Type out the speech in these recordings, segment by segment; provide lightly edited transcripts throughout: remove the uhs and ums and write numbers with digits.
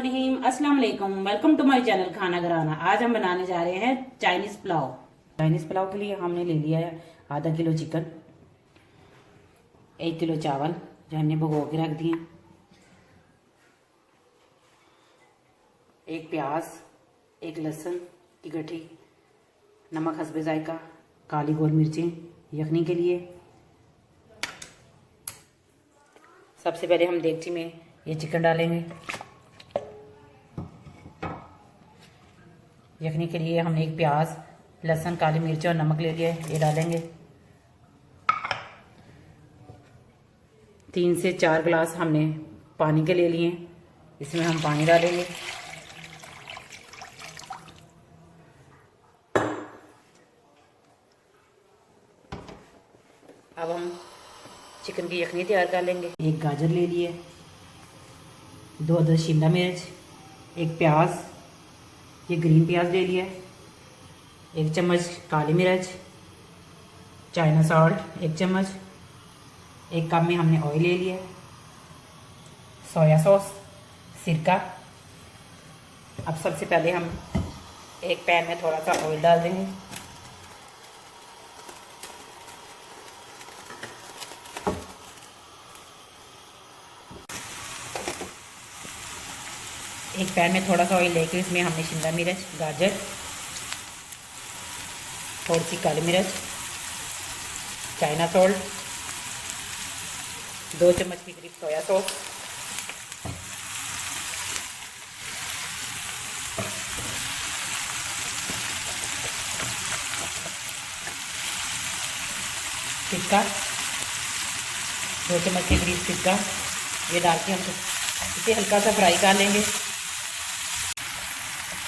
अस्सलाम वालेकुम। Welcome to my channel खाना घराना। आज हम बनाने जा रहे हैं चाइनीज पुलाव। चाइनीज पुलाव के लिए हमने ले लिया है आधा किलो चिकन, 1 किलो चावल जो हमने भिगो के रख दिए, 1 प्याज, 1 लहसुन की गठी, नमक हस्बे जायका, काली गोल मिर्चें यखनी के लिए। सबसे पहले हम देगची में ये चिकन डालेंगे। यखनी के लिए हमने 1 प्याज, लहसुन, काली मिर्च और नमक ले लिया है, ये डालेंगे। 3 से 4 गिलास हमने पानी के ले लिए, इसमें हम पानी डालेंगे। अब हम चिकन की यखनी तैयार कर लेंगे। 1 गाजर ले लिए, 2 अदद शिमला मिर्च, 1 प्याज, ये ग्रीन प्याज ले लिया, 1 चम्मच काली मिर्च, चाइना सॉल्ट 1 चम्मच, 1 कप में हमने ऑयल ले लिया, सोया सॉस, सिरका। अब सबसे पहले हम एक पैन में थोड़ा सा ऑयल डाल देंगे। एक पैन में थोड़ा सा ऑयल लेके इसमें हमने शिमला मिर्च, गाजर, थोड़ी सी काली मिर्च, चाइना सॉल्ट, 2 चम्मच के करीब सोया सॉस, सिरका, 2 चम्मच के करीब सिरका, ये डाल के हम इसे हल्का सा फ्राई कर लेंगे।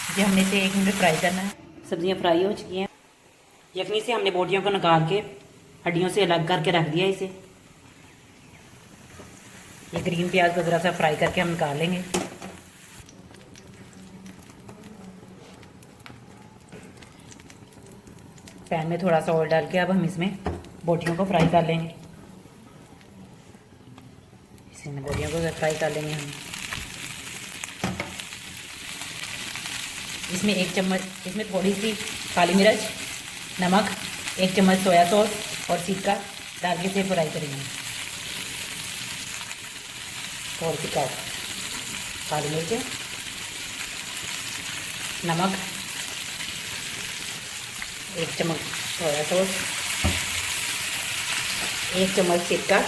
ये हमने इसे 1 मिनट फ्राई करना है। सब्जियां फ्राई हो चुकी हैं। यखनी से हमने बोटियों को निकाल के हड्डियों से अलग करके रख दिया इसे। ये ग्रीन प्याज को ज़रा सा फ्राई करके हम निकाल लेंगे। पैन में थोड़ा सा ऑयल डाल के अब हम इसमें बोटियों को फ्राई कर लेंगे। इसमें बोटियों को फ्राई कर लेंगे हम। इसमें 1 चम्मच, इसमें थोड़ी सी काली मिर्च, नमक, 1 चम्मच सोया सॉस और सिरका डाल के इसे फ्राई करेंगे। थोड़ी सी काली मिर्च, नमक, 1 चम्मच सोया सॉस, 1 चम्मच सिरका,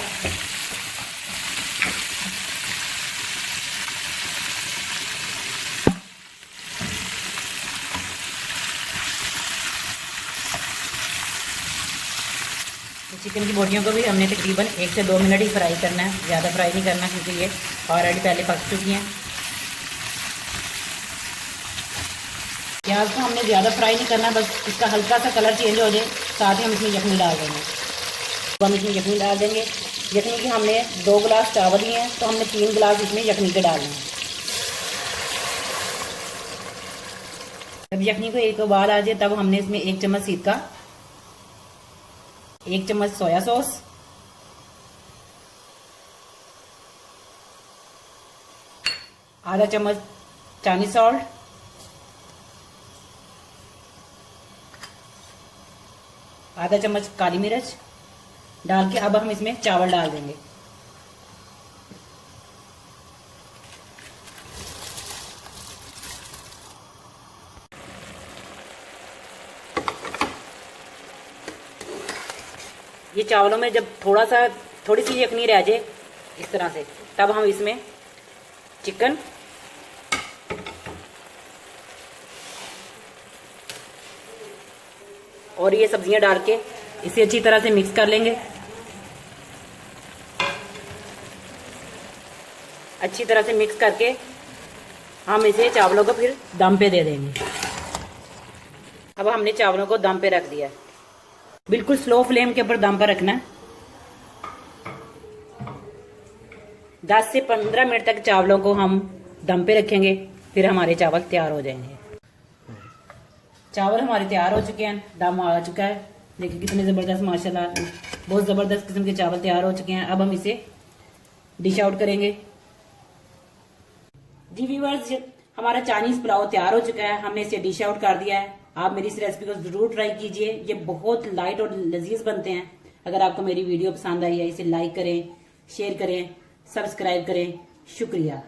चिकन की बोटियों को भी हमने तकरीबन 1 से 2 मिनट ही फ्राई करना है, ज़्यादा फ्राई नहीं करना क्योंकि ये ऑलरेडी पहले पक चुकी हैं। प्याज को हमने ज़्यादा फ्राई नहीं करना, बस इसका हल्का सा कलर चेंज हो जाए, साथ ही हम इसमें यखनी डाल देंगे। तो हम इसमें यखनी डाल देंगे। यखनी की हमने 2 गिलास चावल लिए हैं तो हमने 3 गिलास इसमें यखनी के डालने हैं। जब यखनी को एक उबाल आ जाए तब हमने इसमें 1 चम्मच सिरका, 1 चम्मच सोया सॉस, आधा चम्मच चाइनीज सॉल्ट, आधा चम्मच काली मिर्च डाल के अब हम इसमें चावल डाल देंगे। ये चावलों में जब थोड़ी सी यखनी रह जाए इस तरह से, तब हम इसमें चिकन और ये सब्जियां डाल के इसे अच्छी तरह से मिक्स कर लेंगे। अच्छी तरह से मिक्स करके हम इसे चावलों को फिर दम पे दे देंगे। अब हमने चावलों को दम पे रख दिया। बिल्कुल स्लो फ्लेम के ऊपर दम पर रखना है। 10 से 15 मिनट तक चावलों को हम दम पे रखेंगे, फिर हमारे चावल तैयार हो जाएंगे। चावल हमारे तैयार हो चुके हैं, दम आ चुका है। देखिए कितने ज़बरदस्त, माशाल्लाह बहुत ज़बरदस्त किस्म के चावल तैयार हो चुके हैं। अब हम इसे डिश आउट करेंगे। जी व्यूअर्स, हमारा चाइनीज पुलाव तैयार हो चुका है। हमने इसे डिश आउट कर दिया है। आप मेरी इस रेसिपी को जरूर ट्राई कीजिए। ये बहुत लाइट और लजीज बनते हैं। अगर आपको मेरी वीडियो पसंद आई है, इसे लाइक करें, शेयर करें, सब्सक्राइब करें। शुक्रिया।